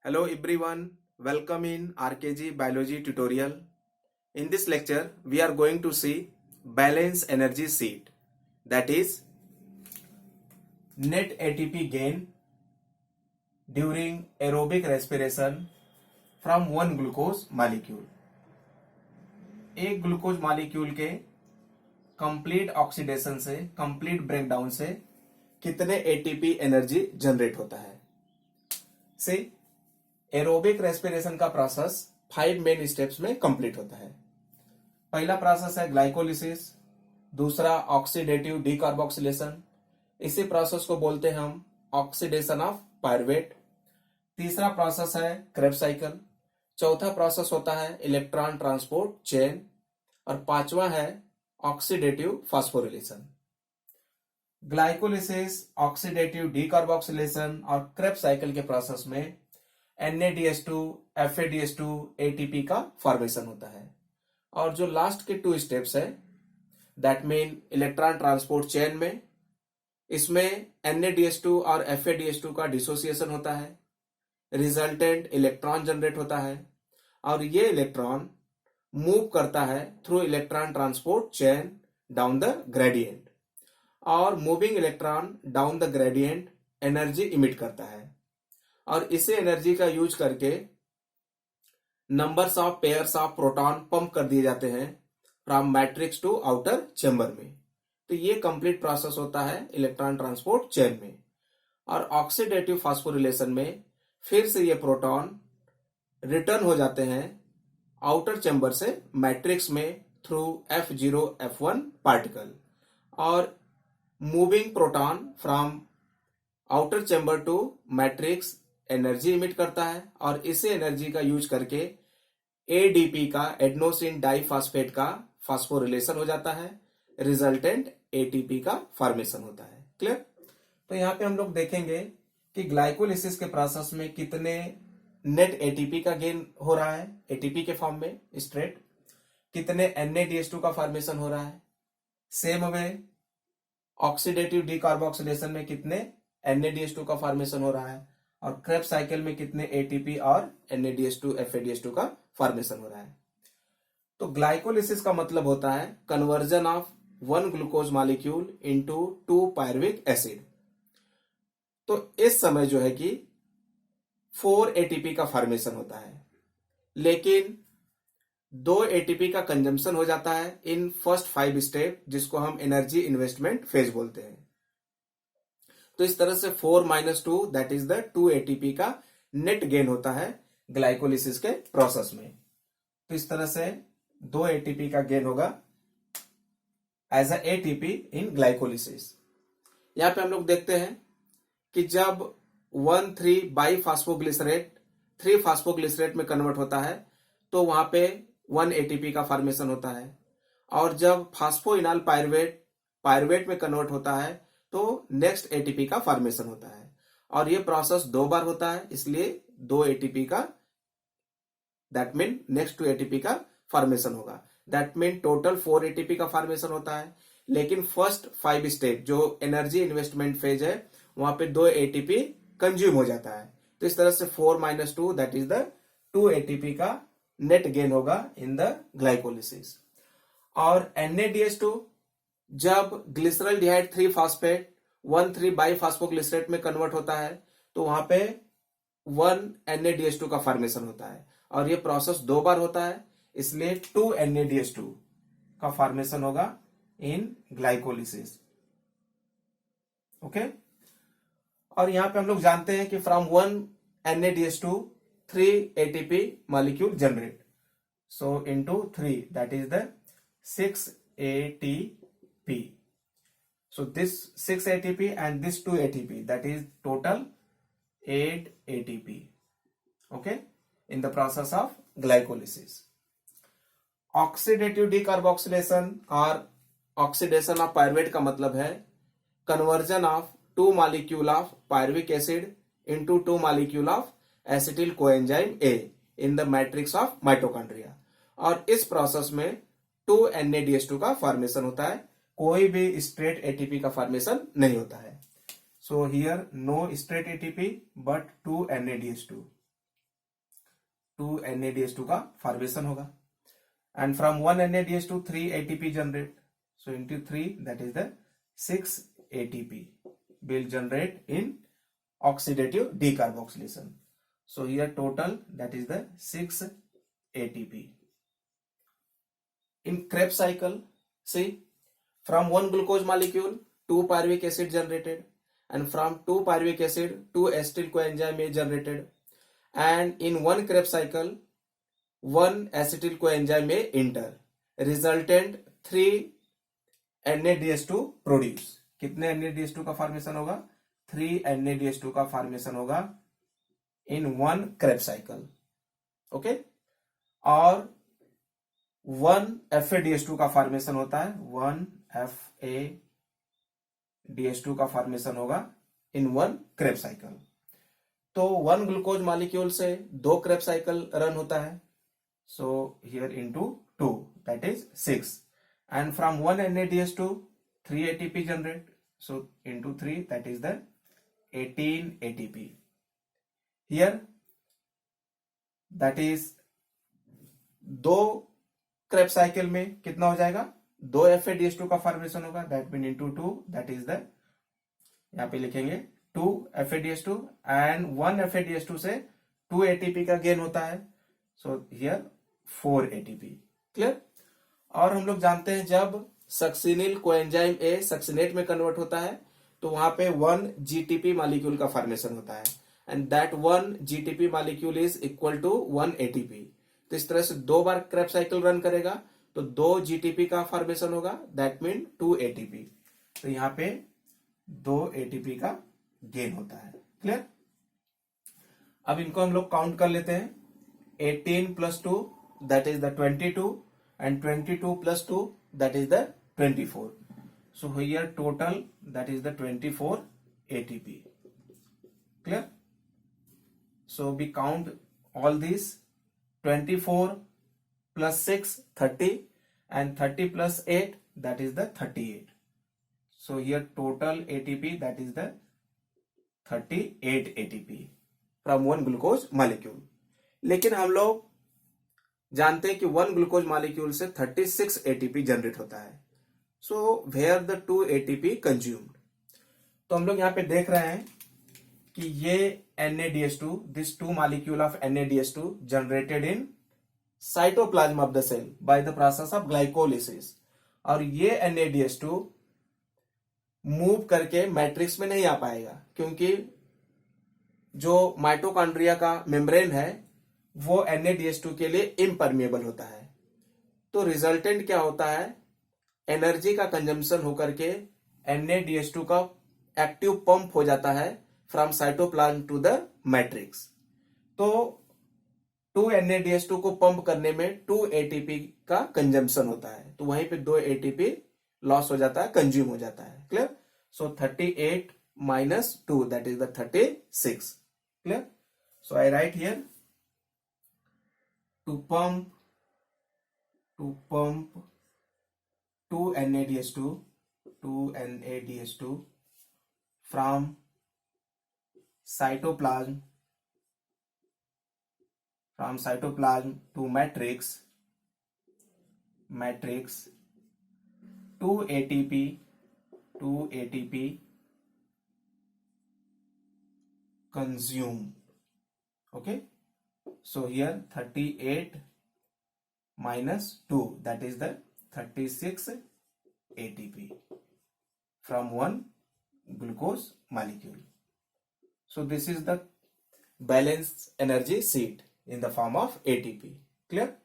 Hello everyone, welcome in RKG Biology tutorial. In this lecture, we are going to see balance energy sheet, that is net ATP gain during aerobic respiration from one glucose molecule. एक glucose molecule के complete oxidation से, complete breakdown से कितने ATP energy generate होता है। से aerobic respiration का process 5 main steps में कंप्लीट होता है। पहला प्रोसेस है ग्लाइकोलिसिस, दूसरा ऑक्सीडेटिव डीकार्बोक्सिलेशन, इसी प्रोसेस को बोलते हैं हम ऑक्सीडेशन ऑफ पायरुवेट। तीसरा प्रोसेस है क्रेब्स साइकिल, चौथा प्रोसेस होता है इलेक्ट्रॉन ट्रांसपोर्ट चेन और पांचवा है oxidative phosphorylation. Glycolysis, oxidative decarboxylation और क्रेब्स साइकिल के प्रोसेस में NADH2, FADH2, ATP का फॉर्मेशन होता है। और जो लास्ट के 2 स्टेप्स है that mean electron transport chain में, इसमें NADH2 और FADH2 का डिसोसिएशन होता है, रिजल्टेंट इलेक्ट्रॉन जनरेट होता है और ये इलेक्ट्रॉन मूव करता है through electron transport chain down the gradient, और moving electron down the gradient energy emit करता है और इसे एनर्जी का यूज करके numbers of pairs of proton pump कर दिए जाते हैं from matrix to outer chamber में। तो ये कंप्लीट प्रोसेस होता है इलेक्ट्रॉन ट्रांसपोर्ट चेन में। और ऑक्सीडेटिव फास्फोरिलेशन में फिर से ये प्रोटॉन रिटर्न हो जाते हैं आउटर चेंबर से मैट्रिक्स में थ्रू F0 F1 पार्टिकल, और moving proton from outer chamber to matrix energy emit करता है और इसी एनर्जी का यूज करके ADP का, एडेनोसिन डाइफॉस्फेट का फास्फोरिलेशन हो जाता है, रिजल्टेंट ATP का फॉर्मेशन होता है। क्लियर? तो यहाँ पे हम लोग देखेंगे कि ग्लाइकोलिसिस के प्रोसेस में कितने नेट ATP का गेन हो रहा है ATP के फॉर्म में स्ट्रेट, कितने NADH2 का फॉर्मेशन हो रहा है। सेम वे ऑक्सीडेटिव डीकार्बोक्सिलेशन में कितने NADH2 का फॉर्मेशन हो रहा है और क्रेब्स साइकिल में कितने ATP और NADH2 FADH2 का फॉर्मेशन हो रहा है। तो ग्लाइकोलिसिस का मतलब होता है conversion of 1 glucose molecule into 2 pyruvic acid. तो इस समय जो है कि 4 ATP का फॉर्मेशन होता है, लेकिन 2 ATP का कंजम्पशन हो जाता है इन फर्स्ट 5 स्टेप, जिसको हम एनर्जी इन्वेस्टमेंट फेज बोलते हैं। तो इस तरह से 4 - 2 दैट इज द 2 ATP का नेट गेन होता है ग्लाइकोलिसिस के प्रोसेस में। तो इस तरह से 2 ATP का गेन होगा as a ATP in glycolysis. यहां पे हम लोग देखते हैं कि जब 1,3 बाईफॉस्फोग्लिसरेट 3 फास्फोग्लिसरेट में कन्वर्ट होता है तो वहां पे 1 ATP का फॉर्मेशन होता है, और जब फास्फोइनॉल पायरुवेट में कन्वर्ट होता है तो नेक्स्ट ATP का फॉर्मेशन होता है। और ये प्रोसेस 2 बार होता है, इसलिए 2 ATP का, दैट मीन नेक्स्ट 2 ATP का फॉर्मेशन होगा। दैट मीन टोटल 4 ATP का फॉर्मेशन होता है, लेकिन फर्स्ट 5 स्टेप जो एनर्जी इन्वेस्टमेंट फेज है वहां पे 2 ATP कंज्यूम हो जाता है। तो इस तरह से 4 - 2 दैट इज द 2 ATP का नेट गेन होगा इन द ग्लाइकोलिसिस। और NADH2 जब ग्लिसरल्डिहाइड 3 फास्फेट 1,3 बाईफॉस्फोग्लिसरेट में कन्वर्ट होता है तो वहां पे 1 NADH2 का फॉर्मेशन होता है, और ये प्रोसेस 2 बार होता है, इसलिए 2 NADH2 का फॉर्मेशन होगा इन ग्लाइकोलिसिस। ओके? और यहां पे हम लोग जानते हैं कि from 1 NADH2 3 ATP molecule generate, so into 3 that is the 6 ATP. So this 6 ATP and this 2 ATP, that is total 8 ATP. Okay, in the process of glycolysis. Oxidative decarboxylation और oxidation of pyruvate का मतलब है conversion of 2 molecule of pyruvic acid into 2 molecule of acetyl coenzyme A in the matrix of mitochondria. और इस process में 2 NADH2 का formation होता है, कोई भी स्ट्रेट ATP का फॉर्मेशन नहीं होता है। So here no straight ATP but 2 NADH2। 2 NADH2 का फॉर्मेशन होगा and from 1 NADH2 3 ATP generate, so into 3 that is the 6 ATP will generate in oxidative decarboxylation. So here total that is the 6 ATP. In Krebs cycle, see, from 1 glucose molecule 2 pyruvic acid generated, and from 2 pyruvic acid 2 acetyl coenzyme is generated, and in one Krebs cycle 1 acetyl coenzyme may enter, resultant 3 NADH2 produce. कितने NADH2 का formation होगा? 3 NADH2 का formation होगा in one Krebs cycle. Okay, और 1 FADH2 का formation होता है. 1 FADH2 का फॉर्मेशन होगा इन वन Krebs साइकिल. तो 1 ग्लूकोज मॉलिक्यूल से 2 Krebs साइकिल रन होता है. So here into 2 that is 6, and from 1 NADH2 3 ATP generate, so into 3 that is the 18 ATP. Here that is 2 Krebs cycle में कितना हो जाएगा? 2 FADH2 का formation होगा, that mean into 2 that is the, यहाँ पे लिखेंगे 2 FADH2 and 1 FADH2 से 2 ATP का गेन होता है. So here 4 ATP. क्लियर? और हम लोग जानते हैं जब सक्सिनिल कोएंजाइम ए सक्सिनेट में कन्वर्ट होता है तो वहां पे 1 GTP मॉलिक्यूल का फॉर्मेशन होता है, and that 1 GTP molecule is equal to 1 ATP. तो इस तरह से 2 बार Krebs साइकिल रन करेगा तो 2 GTP का फॉर्मेशन होगा, दैट मीन 2 ATP. तो यहाँ पे 2 ATP का गेन होता है. क्लियर? अब इनको हम लोग काउंट कर लेते हैं. 18 plus 2 that is the 22, and 22 plus 2 that is the 24. So here total that is the 24 ATP. Clear? So we count all these. 24 plus 6 30, and 30 plus 8 that is the 38. So here total ATP that is the 38 ATP from 1 glucose molecule. लेकिन हम लोग जानते हैं कि 1 glucose molecule से 36 ATP generate होता है. So where the 2 ATP consumed. तो हम लोग यहाँ पे देख रहे हैं कि ये NADH2, this 2 molecule of NADH2 generated in cytoplasm of the cell by the process of glycolysis. और ये NADH2 मूव करके मैट्रिक्स में नहीं आ पाएगा क्योंकि जो माइटोकॉन्ड्रिया का मेम्ब्रेन है वो NADH2 के लिए इम्परमिएबल होता है. तो रिजल्टेंट क्या होता है? एनर्जी का कंजम्पशन होकर के NADH2 का एक्टिव पंप हो जाता है from cytoplasm to the matrix. तो 2 NADH2 को पंप करने में 2 ATP का कंजम्पशन होता है, तो वहीं पे 2 ATP लॉस हो जाता है, कंज्यूम हो जाता है. Clear? So 38 minus 2 that is the 36. Clear? So I write here to pump 2 NADH2 from cytoplasm to matrix 2 ATP consumed. Okay, so here 38 minus 2 that is the 36 ATP from one glucose molecule. So this is the balanced energy sheet in the form of ATP. Clear?